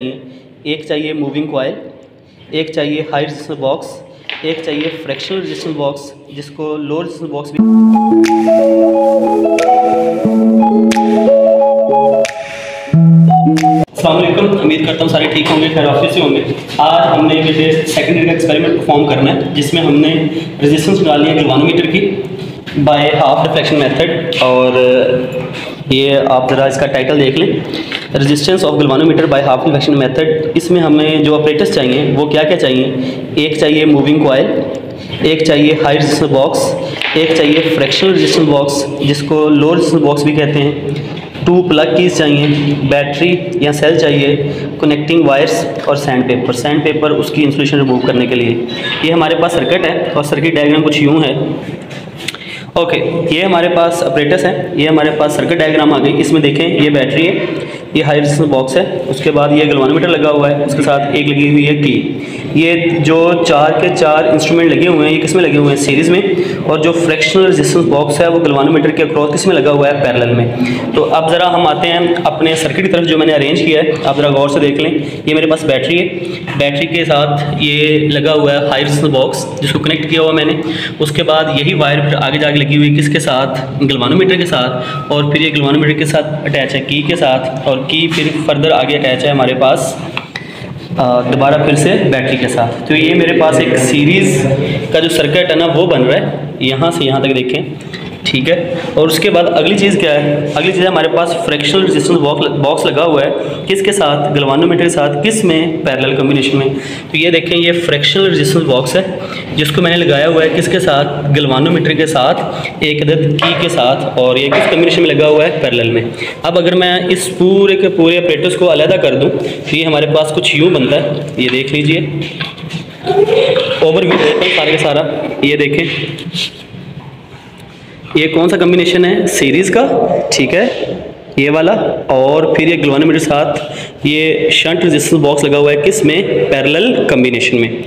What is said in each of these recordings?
एक चाहिए moving coil, एक चाहिए हाई रेजिस्टेंस बॉक्स, एक चाहिए फ्रैक्शनल रेजिस्टेंस बॉक्स जिसको लो रेजिस्टेंस बॉक्स भी। अस्सलाम वालेकुम, उम्मीद करता हूँ सारे ठीक होंगे, खैर ऑफिस से होंगे। आज हमने एक सेकेंडरी का एक्सपेरिमेंट परफॉर्म करना है जिसमें हमने रेजिस्टेंस निकाली है गैल्वानोमीटर की बाय हाफ रिफ्लेक्शन मेथड। और ये आप ज़रा इसका टाइटल देख लें, resistance of galvanometer by half reflection method. इसमें हमें जो ऑपरेटर्स चाहिए वो क्या क्या चाहिए, एक चाहिए मूविंग कॉइल, एक चाहिए हाई रेजिस्टेंस बॉक्स, एक चाहिए फ्रैक्शनल रेजिस्टेंस बॉक्स जिसको लो रेजिस्टेंस बॉक्स भी कहते हैं, 2 प्लग कीज चाहिए, बैटरी या सेल चाहिए, कनेक्टिंग वायर्स और सैंड पेपर उसकी इंसुलेशन रिमूव करने के लिए। ये हमारे पास सर्किट है और सर्किट डायग्राम कुछ यूँ है। ओके, ये हमारे पास ऑपरेटर्स हैं, ये हमारे पास सर्किट डायग्राम आ गई। इसमें देखें ये बैटरी है, ये हाई रेजिस्टेंस बॉक्स है, उसके बाद ये गैल्वानोमीटर लगा हुआ है, उसके साथ एक लगी हुई है की। ये जो 4 के 4 इंस्ट्रूमेंट लगे हुए हैं ये किस में लगे हुए हैं, सीरीज़ में। और जो फ्रैक्शनल रेजिस्टेंस बॉक्स है वो गैल्वानोमीटर के अक्रॉस किस में लगा हुआ है, पैरेलल में। तो अब ज़रा हम आते हैं अपने सर्किट की तरफ जो मैंने अरेंज किया है। आप ज़रा गौर से देख लें, ये मेरे पास बैटरी है, बैटरी के साथ ये लगा हुआ है हाई रेजिस्टेंस बॉक्स जिसको कनेक्ट किया हुआ मैंने। उसके बाद यही वायर फिर आगे जाके लगी हुई किसके साथ, गैल्वानोमीटर के साथ। और फिर ये गैल्वानोमीटर के साथ अटैच है की के साथ, और की फिर फर्दर आगे अटैच है हमारे पास दोबारा फिर से बैटरी के साथ। तो ये मेरे पास एक सीरीज़ का जो सर्किट है ना वो बन रहा है, यहाँ से यहाँ तक देखें, ठीक है। और उसके बाद अगली चीज़ क्या है, अगली चीज़ है हमारे पास फ्रैक्शनल रेजिस्टेंस बॉक्स लगा हुआ है किसके साथ, गैल्वानोमीटर के साथ, किस में, पैरेलल कॉम्बिनेशन में। तो ये देखें ये फ्रैक्शनल रेजिस्टेंस बॉक्स है जिसको मैंने लगाया हुआ है किसके साथ, गैल्वानोमीटर के साथ, एक अदद की के साथ, और ये किस कॉम्बिनेशन में लगा हुआ है, पैरेलल में। अब अगर मैं इस पूरे के पूरे ऑपरेटर्स को अलहदा कर दूँ तो ये हमारे पास कुछ यूँ बनता है, ये देख लीजिए, ओवरव्यू सारे का सारा। ये देखें ये कौन सा कॉम्बिनेशन है, सीरीज़ का, ठीक है, ये वाला। और फिर ये गैल्वानोमीटर साथ ये शंट रेजिस्टेंस बॉक्स लगा हुआ है किस में, पैरेलल कॉम्बिनेशन में।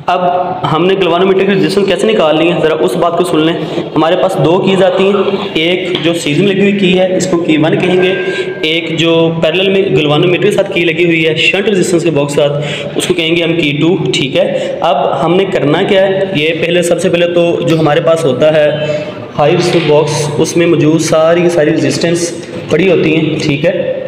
अब हमने गैल्वानोमीटर की रेजिस्टेंस कैसे निकालनी है, ज़रा उस बात को सुन लें। हमारे पास 2 कीज़ आती हैं, एक जो सीरीज में लगी हुई की है इसको की 1 कहेंगे, एक जो पैरेलल में गैल्वानोमीटर के साथ की लगी हुई है शंट रेजिस्टेंस के बॉक्स के साथ उसको कहेंगे हम की 2, ठीक है। अब हमने करना क्या है, ये पहले सबसे पहले तो जो हमारे पास होता है हाई रेजिस्टेंस बॉक्स उसमें मौजूद सारी की सारी रेजिस्टेंस पड़ी होती हैं, ठीक है।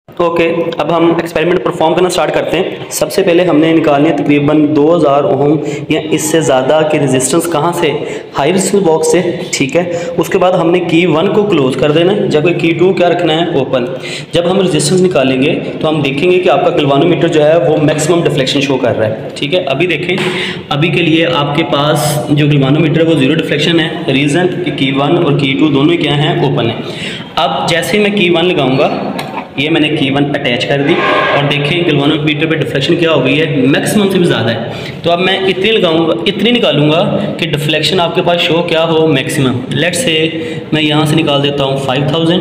ओके, अब हम एक्सपेरिमेंट परफॉर्म करना स्टार्ट करते हैं। सबसे पहले हमने निकालनी है तकरीबन 2000 ओम या इससे ज़्यादा की रेजिस्टेंस, कहाँ से, हाई रेजिस्टेंस बॉक्स से, ठीक है। उसके बाद हमने की 1 को क्लोज कर देना है, जबकि की 2 क्या रखना है, ओपन। जब हम रेजिस्टेंस निकालेंगे तो हम देखेंगे कि आपका गैल्वानोमीटर जो है वो मैक्सिमम डिफ्लेक्शन शो कर रहा है, ठीक है। अभी देखें, अभी के लिए आपके पास जो गैल्वानोमीटर है वो 0 डिफ्लेक्शन है, रीज़न कि की 1 और की 2 दोनों क्या हैं, ओपन है। अब जैसे ही मैं की 1 लगाऊंगा, ये मैंने की 1 अटैच कर दी और देखें गैल्वानोमीटर पे डिफ्लेक्शन क्या हो गई है, मैक्सिमम से भी ज़्यादा है। तो अब मैं इतनी लगाऊंगा, इतनी निकालूंगा कि डिफ्लेक्शन आपके पास शो क्या हो, मैक्सिमम। लेट्स से मैं यहाँ से निकाल देता हूँ 5000।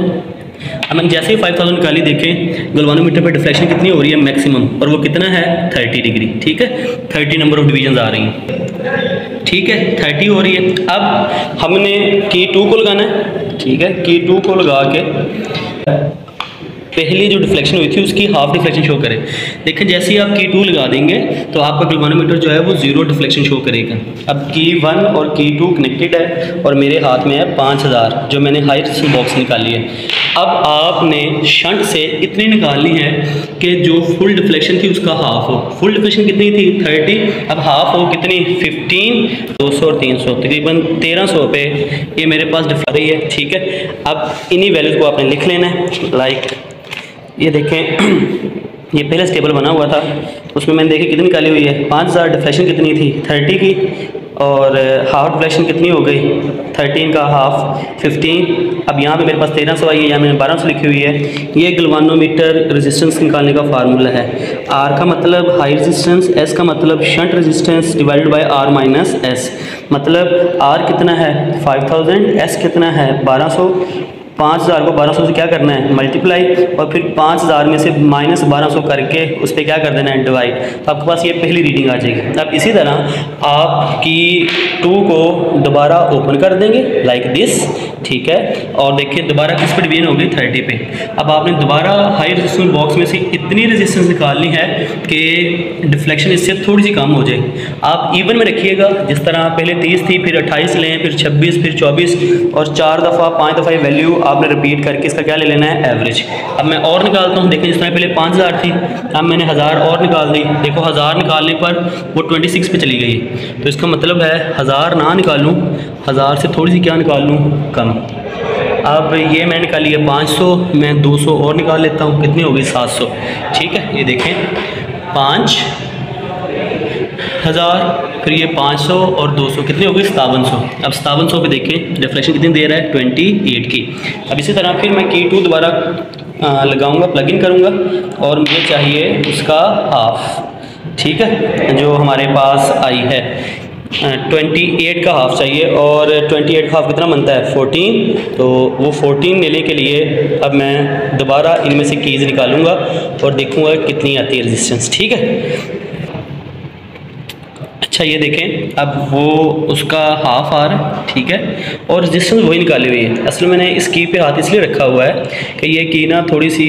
अब मैंने जैसे ही 5000 निकाली, देखें गैल्वानोमीटर पे डिफ्लेक्शन कितनी हो रही है, मैक्सिमम, और वो कितना है, 30 डिग्री, ठीक है। 30 नंबर ऑफ डिवीजन आ रही हैं, ठीक है, 30 हो रही है। अब हमने की 2 को लगाना है, ठीक है। की 2 को लगा के पहली जो डिफ्लेक्शन हुई थी उसकी हाफ डिफ्लेक्शन शो करे। देखें जैसे ही आप की 2 लगा देंगे तो आपका गैल्वानोमीटर जो है वो 0 डिफ्लेक्शन शो करेगा। अब की 1 और की 2 कनेक्टेड है और मेरे हाथ में है 5000 जो मैंने हाई रेजिस्टेंस बॉक्स निकाली है। अब आपने शंट से इतनी निकालनी है कि जो फुल डिफ्लेक्शन थी उसका हाफ हो। फुल डिफ्लेक्शन कितनी थी, 30, अब हाफ हो कितनी, 15, 200 और 300, तकरीबन 1300 पे ये मेरे पास डिफ्लेक्ट रही है, ठीक है। अब इन्हीं वैल्यूज़ को आपने लिख लेना है। लाइक ये देखें ये पहले स्टेबल बना हुआ था, उसमें मैंने देखी कितनी निकाली हुई है, 5000। डिफ्लेक्शन कितनी थी, 30 की, और हाफ डिफ्लेक्शन कितनी हो गई, 13 का हाफ 15। अब यहाँ पे मेरे पास 1300 आई है, यहाँ मैंने 1200 लिखी हुई है। ये गैल्वानोमीटर रेजिस्टेंस निकालने का फार्मूला है। आर का मतलब हाई रेजिस्टेंस, एस का मतलब shunt resistance divided by R minus S. मतलब आर कितना है 5000, एस कितना है 1200। 5000 को 1200 से क्या करना है, मल्टीप्लाई, और फिर 5000 में से माइनस 1200 करके उस पर क्या कर देना है, डिवाइड। तो आपके पास ये पहली रीडिंग आ जाएगी। अब इसी तरह आप की 2 को दोबारा ओपन कर देंगे लाइक दिस। ठीक है। और देखिए दोबारा किस पे डिवीजन होगी 30 पे। अब आपने दोबारा हाई रेजिस्टेंस बॉक्स में से इतनी रेजिस्टेंस निकालनी है कि डिफ्लेक्शन इससे थोड़ी सी कम हो जाए। आप इवन में रखिएगा, जिस तरह पहले 30 थी, फिर 28 लें, फिर 26, फिर 24 और 4 दफ़ा 5 दफ़ा ये वैल्यू आपने रिपीट करके इसका क्या ले लेना है, एवरेज। अब मैं और निकालता हूँ। देखें जिस तरह पहले 5000 थी, अब मैंने 1000 और निकाल दी। देखो 1000 निकालने पर वो 26 पे चली गई, तो इसका मतलब है 1000 ना निकालूँ, 1000 से थोड़ी सी क्या निकाल लूँ, कम। अब ये मैं निकाली है 500, मैं 200 और निकाल लेता हूँ, कितनी हो गई 700। ठीक है, ये देखें 5000, फिर ये 500 और 200, कितनी हो गई 5700। अब 5700 पे देखें डिफ्लेक्शन कितनी दे रहा है, 28 की। अब इसी तरह फिर मैं की 2 दोबारा लगाऊंगा, प्लग इन करूँगा और मुझे चाहिए उसका हाफ। ठीक है, जो हमारे पास आई है 28 का हाफ चाहिए, और 28 का हाफ कितना बनता है 14। तो वो 14 लेने के लिए अब मैं दोबारा इनमें से कीज़ निकालूंगा और देखूंगा कितनी आती है रेजिस्टेंस। ठीक है, अच्छा ये देखें अब वो उसका हाफ आ रहा है। ठीक है, और रेजिस्टेंस वही निकाली हुई है। असल में मैंने इस की पे हाथ इसलिए रखा हुआ है कि ये की ना थोड़ी सी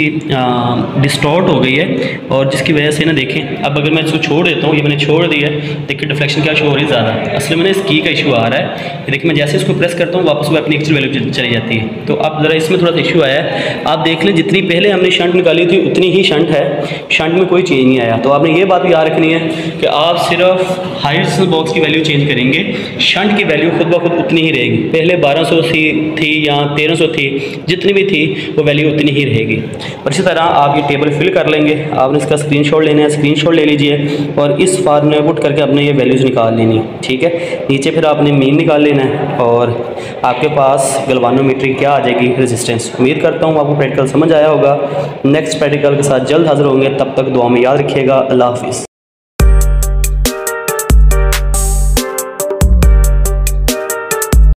डिस्टॉर्ट हो गई है, और जिसकी वजह से ना देखें, अब अगर मैं इसको छोड़ देता हूँ, ये मैंने छोड़ दिया है, देखिए डिफ्लेक्शन क्या शो हो रही है ज़्यादा। असल में ना इस की का इशू आ रहा है। देखिए मैं जैसे इसको प्रेस करता हूँ वापस वो अपनी एक्चुअल वैल्यू चली जाती है। तो अब ज़रा इसमें थोड़ा सा इशू आया है। आप देख लें जितनी पहले हमने शंट निकाली थी उतनी ही शंट है, शंट में कोई चेंज नहीं आया। तो आपने ये बात भी याद रखनी है कि आप सिर्फ हाई रेजिस्टेंस बॉक्स की वैल्यू चेंज करेंगे, शंट की वैल्यू खुद ब खुद उतनी ही रहेगी। पहले 1200 थी या 1300 थी, जितनी भी थी वो वैल्यू उतनी ही रहेगी। और इसी तरह आप ये टेबल फिल कर लेंगे। आपने इसका स्क्रीनशॉट लेना है, स्क्रीनशॉट ले लीजिए और इस फार्मूले में पुट करके अपने ये वैल्यूज़ निकाल लेनी है। ठीक है, नीचे फिर आपने मीन निकाल लेना है और आपके पास गैल्वानोमीटर की क्या आ जाएगी, रेजिस्टेंस। उम्मीद करता हूँ आपको प्रैक्टिकल समझ आया होगा। नेक्स्ट प्रैक्टिकल के साथ जल्द हाजिर होंगे, तब तक दुआ में याद रखिएगा। अल्लाह हाफिज़।